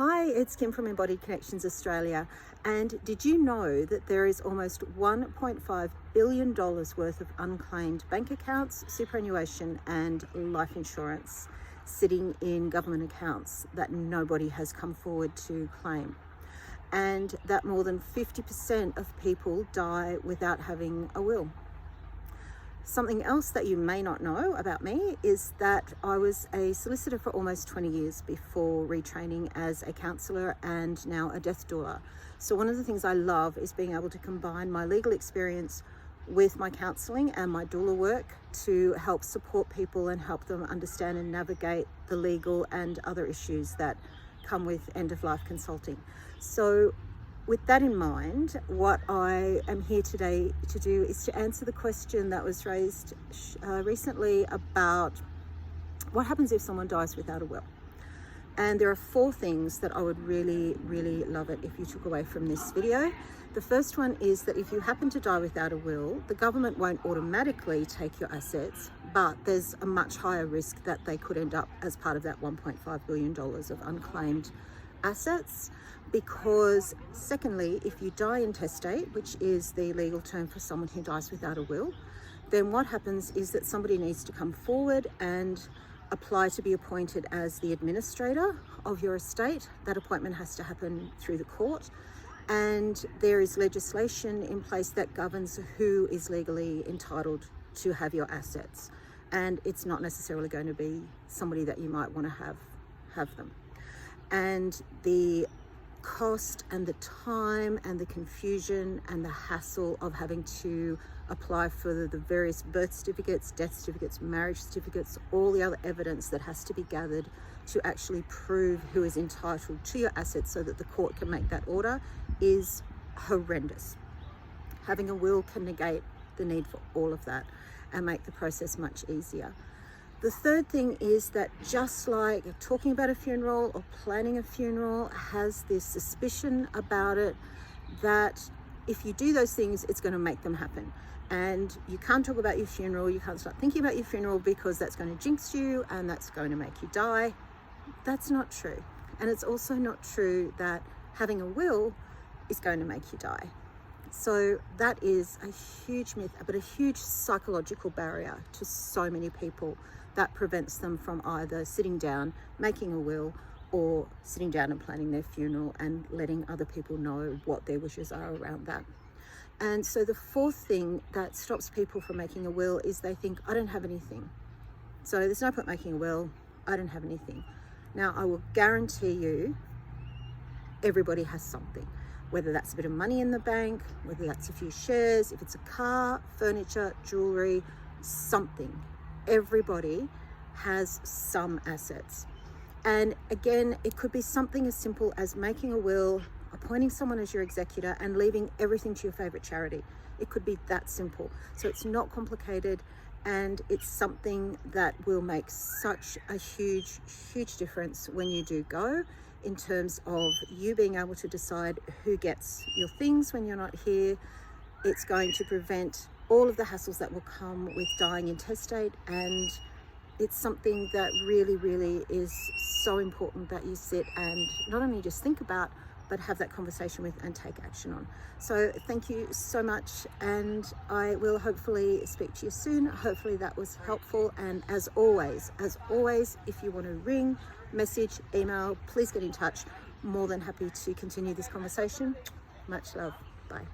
Hi, it's Kim from Embodied Connections Australia. And did you know that there is almost $1.5 billion worth of unclaimed bank accounts, superannuation and life insurance sitting in government accounts that nobody has come forward to claim? And that more than 50% of people die without having a will. Something else that you may not know about me is that I was a solicitor for almost 20 years before retraining as a counsellor and now a death doula. So one of the things I love is being able to combine my legal experience with my counselling and my doula work to help support people and help them understand and navigate the legal and other issues that come with end-of-life consulting. So with that in mind, what I am here today to do is to answer the question that was raised recently about what happens if someone dies without a will. And there are 4 things that I would really love it if you took away from this video. The first one is that if you happen to die without a will, the government won't automatically take your assets, but there's a much higher risk that they could end up as part of that $1.5 billion of unclaimed assets. Because secondly, if you die intestate, which is the legal term for someone who dies without a will, then what happens is that somebody needs to come forward and apply to be appointed as the administrator of your estate. That appointment has to happen through the court, and there is legislation in place that governs who is legally entitled to have your assets, and it's not necessarily going to be somebody that you might want to have them. And the cost and the time and the confusion and the hassle of having to apply for the various birth certificates, death certificates, marriage certificates, all the other evidence that has to be gathered to actually prove who is entitled to your assets so that the court can make that order is horrendous. Having a will can negate the need for all of that and make the process much easier. The third thing is that just like talking about a funeral or planning a funeral has this suspicion about it that if you do those things, it's going to make them happen. And you can't talk about your funeral, you can't start thinking about your funeral because that's going to jinx you and that's going to make you die. That's not true. And it's also not true that having a will is going to make you die. So that is a huge myth, but a huge psychological barrier to so many people that prevents them from either sitting down, making a will, or sitting down and planning their funeral and letting other people know what their wishes are around that. And so the 4th thing that stops people from making a will is they think, I don't have anything. So there's no point making a will, I don't have anything. Now, I will guarantee you, everybody has something. Whether that's a bit of money in the bank, whether that's a few shares, if it's a car, furniture, jewelry, something. Everybody has some assets. And again, it could be something as simple as making a will, appointing someone as your executor and leaving everything to your favorite charity. It could be that simple. So it's not complicated, and it's something that will make such a huge difference when you do go, in terms of you being able to decide who gets your things when you're not here. It's going to prevent all of the hassles that will come with dying intestate, and it's something that really is so important that you sit and not only just think about, but have that conversation with and take action on. So thank you so much, and I will hopefully speak to you soon. Hopefully that was helpful, and as always, if you want to ring, message, email, please get in touch. More than happy to continue this conversation. Much love. Bye.